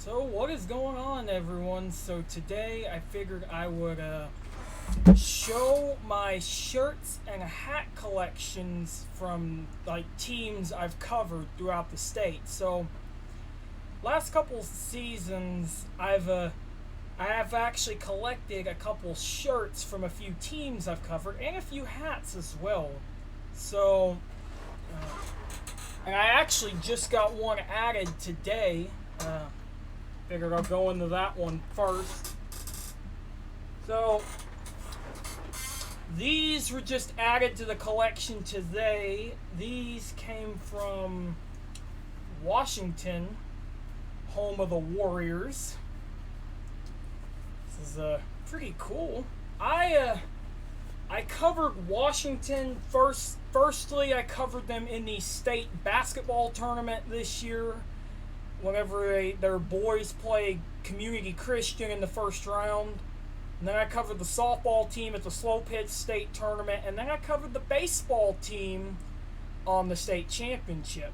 So what is going on, everyone? So today I figured I would show my shirts and hat collections from like teams I've covered throughout the state. So last couple seasons I have actually collected a couple shirts from a few teams I've covered and a few hats as well. So uh, and I actually just got one added today. Figured I'll go into that one first. So these were just added to the collection today. These came from Washington, home of the Warriors. This is pretty cool. I covered Washington first. Firstly, I covered them in the state basketball tournament this year. Whenever their boys play Community Christian in the first round. And then I covered the softball team at the Slow Pitch State Tournament. And then I covered the baseball team on the state championship.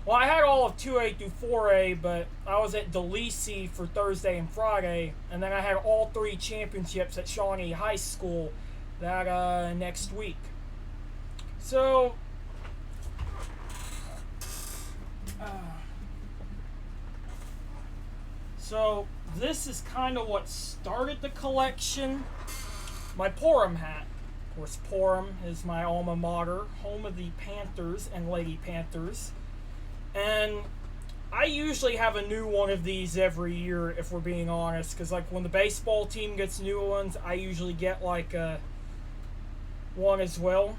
Well, I had all of 2A through 4A, but I was at DeLisi for Thursday and Friday. And then I had all three championships at Shawnee High School that next week. So this is kind of what started the collection. My Porham hat. Of course, Porham is my alma mater, home of the Panthers and Lady Panthers. And I usually have a new one of these every year, if we're being honest. Because like when the baseball team gets new ones, I usually get like one as well.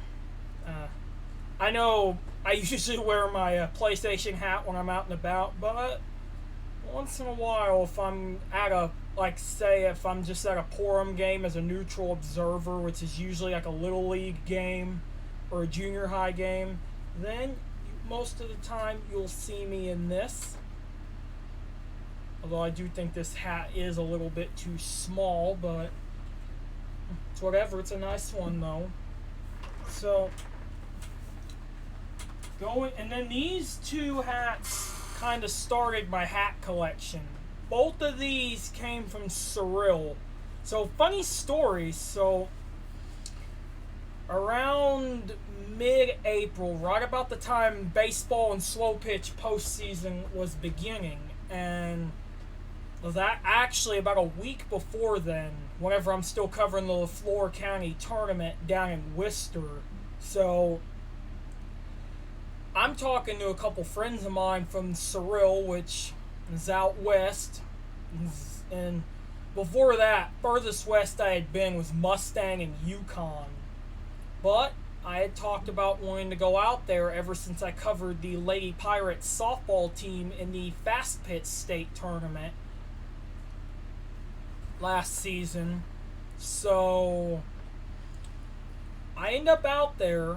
I know I usually wear my PlayStation hat when I'm out and about, but once in a while, if I'm at a, like say if I'm just at a Porham game as a neutral observer, which is usually like a little league game or a junior high game, then most of the time you'll see me in this. Although I do think this hat is a little bit too small, but it's whatever. It's a nice one though. So and then these two hats kind of started my hat collection. Both of these came from Cyril. So funny story. So around mid-April, right about the time baseball and slow pitch postseason was beginning, and that actually about a week before then, whenever I'm still covering the LaFleur County tournament down in Worcester. So I'm talking to a couple friends of mine from Cyril, which is out west. And before that, furthest west I had been was Mustang and Yukon. But I had talked about wanting to go out there ever since I covered the Lady Pirates softball team in the Fast Pitch State Tournament last season. So I end up out there,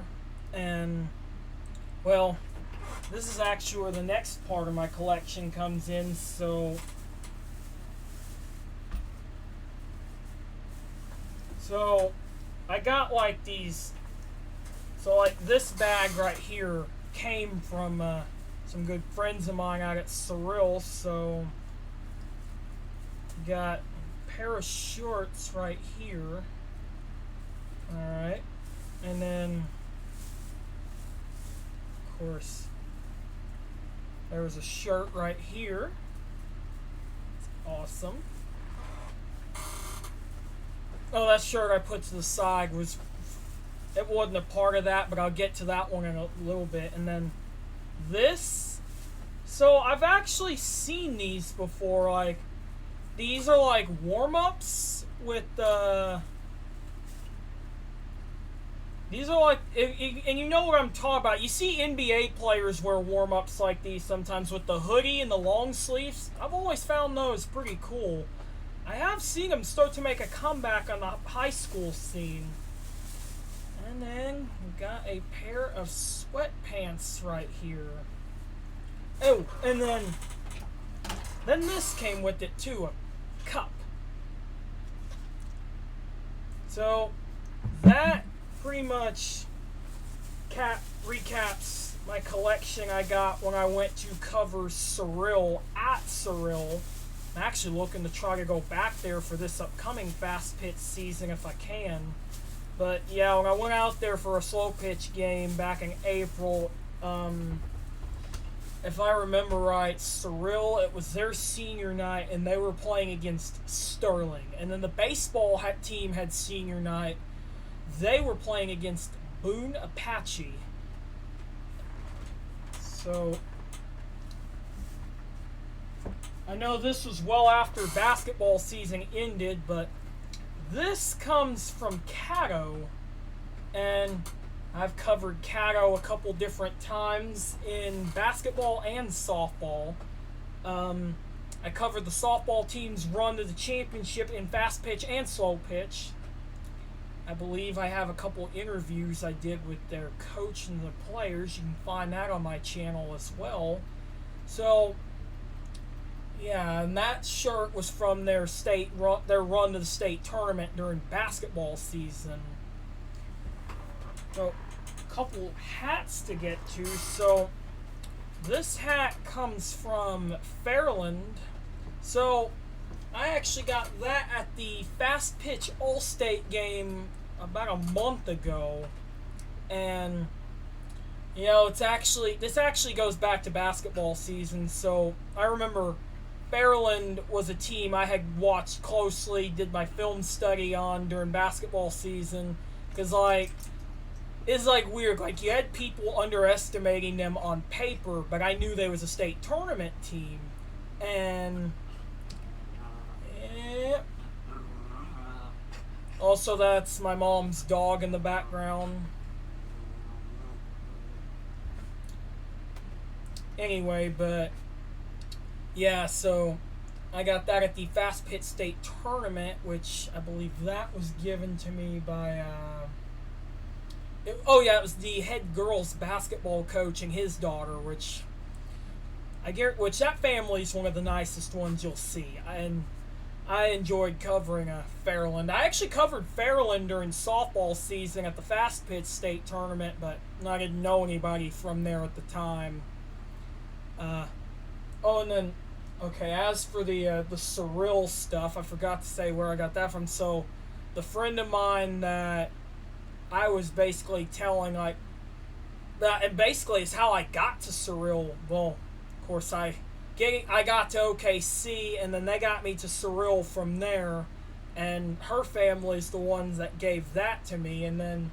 and well, this is actually where the next part of my collection comes in. So I got like these. So like this bag right here came from some good friends of mine out at Cyril. So got a pair of shorts right here. Alright. And then of course there was a shirt right here. It's awesome. Oh, that shirt I put to the side it wasn't a part of that, but I'll get to that one in a little bit. And then this, so I've actually seen these before. Like these are like warm-ups with these are like, and you know what I'm talking about. You see NBA players wear warm-ups like these sometimes with the hoodie and the long sleeves. I've always found those pretty cool. I have seen them start to make a comeback on the high school scene. And then we got a pair of sweatpants right here. Oh, and then this came with it too, a cup. So that pretty much recaps my collection I got when I went to cover Surreal at Surreal. I'm actually looking to try to go back there for this upcoming fast pitch season if I can. But yeah, when I went out there for a slow pitch game back in April, if I remember right, Surreal, it was their senior night, and they were playing against Sterling. And then the baseball team had senior night. They were playing against Boone Apache. So, I know this was well after basketball season ended, but this comes from Caddo, and I've covered Caddo a couple different times in basketball and softball. I covered the softball team's run to the championship in fast pitch and slow pitch. I believe I have a couple interviews I did with their coach and the players. You can find that on my channel as well. So, yeah, and that shirt was from their run to the state tournament during basketball season. So, a couple hats to get to. So, this hat comes from Fairland. So, I actually got that at the Fast Pitch All-State game about a month ago. And, you know, this actually goes back to basketball season. So, I remember Fairland was a team I had watched closely, did my film study on during basketball season. Because, it's weird. You had people underestimating them on paper, but I knew they was a state tournament team. And also, that's my mom's dog in the background. Anyway, but yeah, so I got that at the Fast Pitch State Tournament, which I believe that was given to me by it was the head girls basketball coach and his daughter, which that family's one of the nicest ones you'll see. And I enjoyed covering Fairland. I actually covered Fairland during softball season at the Fast Pitch State Tournament, but I didn't know anybody from there at the time. And then, okay, as for the Surreal stuff, I forgot to say where I got that from. So, the friend of mine that I was basically telling, and basically it's how I got to Surreal. Well, of course, I got to OKC, and then they got me to Surreal from there, and her family's the ones that gave that to me. And then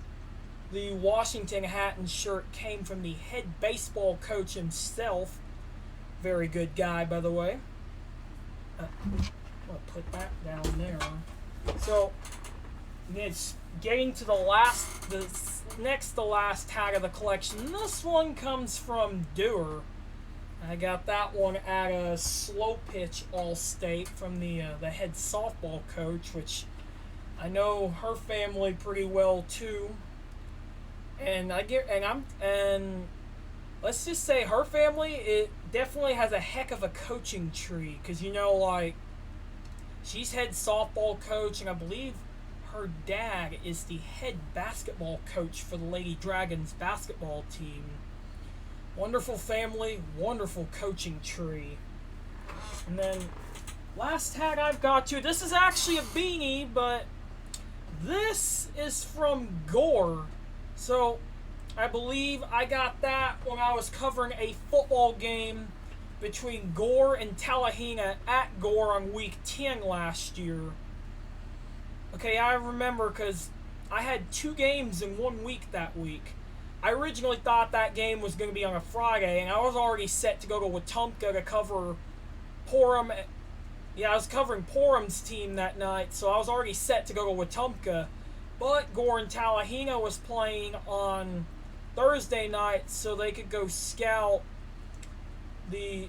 the Washington hat and shirt came from the head baseball coach himself. Very good guy, by the way. I'll put that down there. So, it's getting to the next to last tag of the collection. This one comes from Dewar. I got that one at a slow pitch All-State from the head softball coach, which I know her family pretty well too. And let's just say her family, it definitely has a heck of a coaching tree, because she's head softball coach, and I believe her dad is the head basketball coach for the Lady Dragons basketball team. Wonderful family, wonderful coaching tree. And then, last hat I've got to, this is actually a beanie, but this is from Gore. So, I believe I got that when I was covering a football game between Gore and Tallahena at Gore on week 10 last year. Okay, I remember because I had 2 games in 1 week that week. I originally thought that game was going to be on a Friday, and I was already set to go to Wetumpka to cover Porham. Yeah, I was covering Porham's team that night, so I was already set to go to Wetumpka. But Gore and Tallahena was playing on Thursday night, so they could go scout the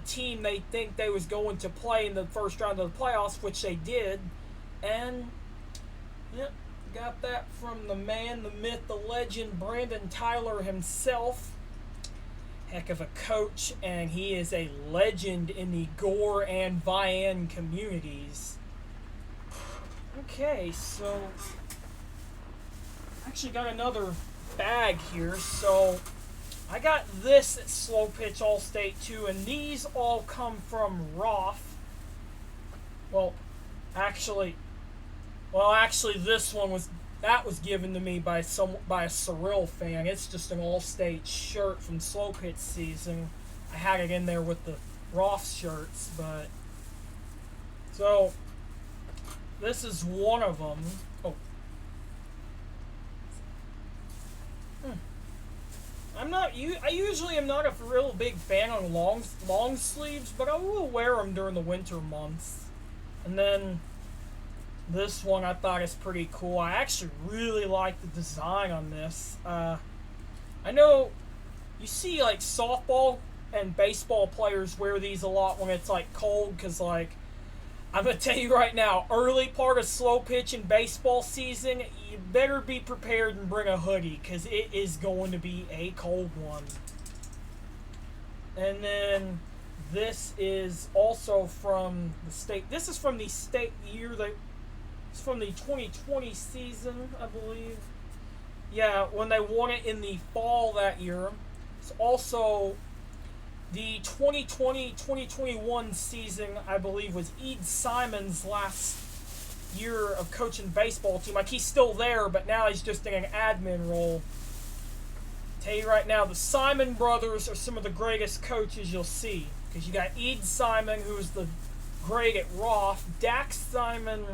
team they think they was going to play in the first round of the playoffs, which they did. And yep, got that from the man, the myth, the legend, Brandon Tyler himself. Heck of a coach, and he is a legend in the Gore and Vian communities. Okay, so actually got another bag here. So I got this at Slow Pitch All-State too, and these all come from Roth. Well, actually, this one was given to me by a Surreal fan. It's just an All-State shirt from Slow Pitch season. I had it in there with the Roth shirts, but so this is one of them. Oh, I usually am not a real big fan of long sleeves, but I will wear them during the winter months. And then this one I thought is pretty cool. I actually really like the design on this. I know you see like softball and baseball players wear these a lot when it's like cold, because like I'm gonna tell you right now, early part of slow pitch and baseball season, you better be prepared and bring a hoodie, because it is going to be a cold one. And then this is also from the state. This is from the state year. It's from the 2020 season, I believe. Yeah, when they won it in the fall that year. It's also the 2020-2021 season, I believe, was Ed Simon's last year of coaching baseball team. Like, he's still there, but now he's just in an admin role. Tell you right now, the Simon brothers are some of the greatest coaches you'll see. Because you got Ed Simon, who's the great at Roth, Dax Simon,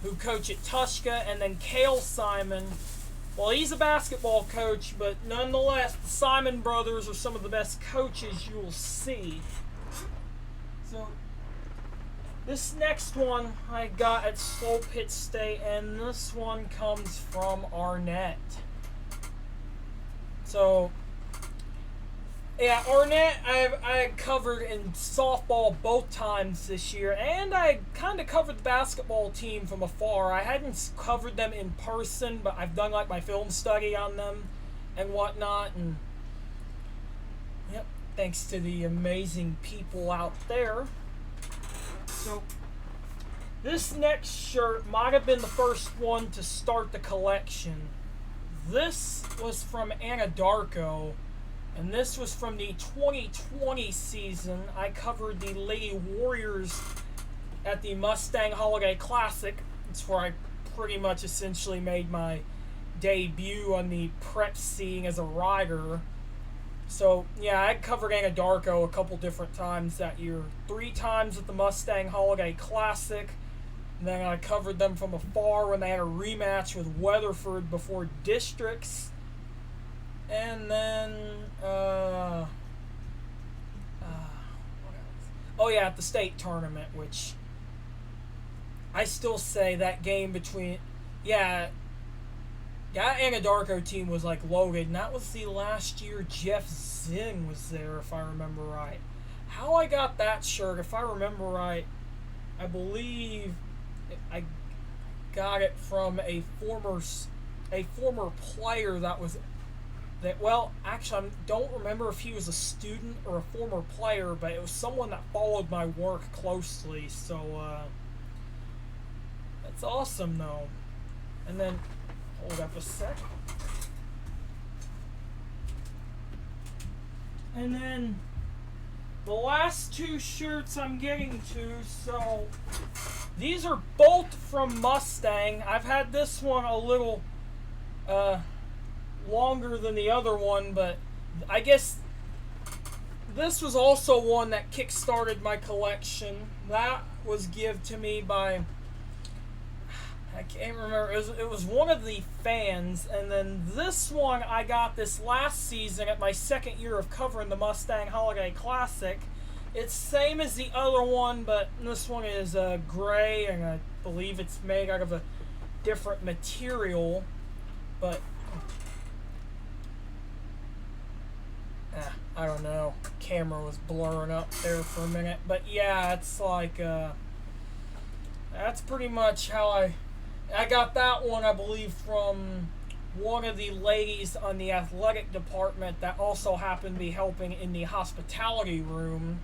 who coached at Tushka, and then Cale Simon. Well, he's a basketball coach, but nonetheless, the Simon brothers are some of the best coaches you will see. So, this next one I got at Slow Pitch State, and this one comes from Arnett. So, yeah, Arnett I covered in softball both times this year, and I kind of covered the basketball team from afar. I hadn't covered them in person, but I've done like my film study on them and whatnot, and yep, thanks to the amazing people out there. So, this next shirt might have been the first one to start the collection. This was from Anadarko. And this was from the 2020 season. I covered the Lady Warriors at the Mustang Holiday Classic. It's where I pretty much essentially made my debut on the prep scene as a rider. So, yeah, I covered Anadarko a couple different times that year. 3 times at the Mustang Holiday Classic. And then I covered them from afar when they had a rematch with Weatherford before districts. And then, what else? Oh yeah, at the state tournament, which I still say that game between, that Anadarko team was like loaded, and that was the last year Jeff Zinn was there, if I remember right. How I got that shirt, if I remember right, I believe I got it from a former player that was. Well, actually, I don't remember if he was a student or a former player, but it was someone that followed my work closely, so, that's awesome, though. And then, hold up a sec. And then, the last 2 shirts I'm getting to, so, these are both from Mustang. I've had this one a little, longer than the other one, but I guess this was also one that kick-started my collection. That was given to me by, I can't remember, it was one of the fans, and then this one I got this last season at my second year of covering the Mustang Holiday Classic. It's same as the other one, but this one is gray, and I believe it's made out of a different material, but I don't know. Camera was blurring up there for a minute. But yeah, it's like, that's pretty much how I got that one, I believe, from one of the ladies on the athletic department that also happened to be helping in the hospitality room.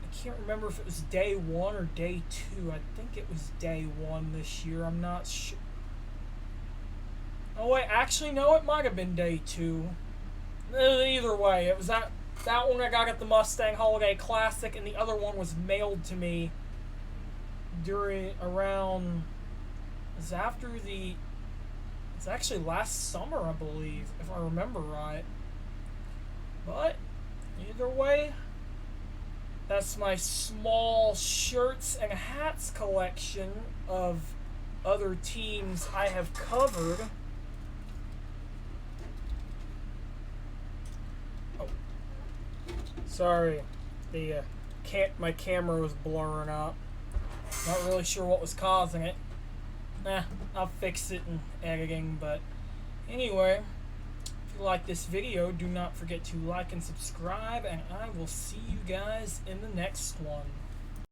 I can't remember if it was day 1 or day 2. I think it was day 1 this year. I'm not sure. Oh wait, actually no, it might have been day 2. Either way, it was that one I got at the Mustang Holiday Classic, and the other one was mailed to me during around. It's after the. It's actually last summer, I believe, if I remember right. But either way, that's my small shirts and hats collection of other teams I have covered. Oh, sorry, my camera was blurring up. Not really sure what was causing it. I'll fix it in editing, but anyway, if you like this video, do not forget to like and subscribe, and I will see you guys in the next one.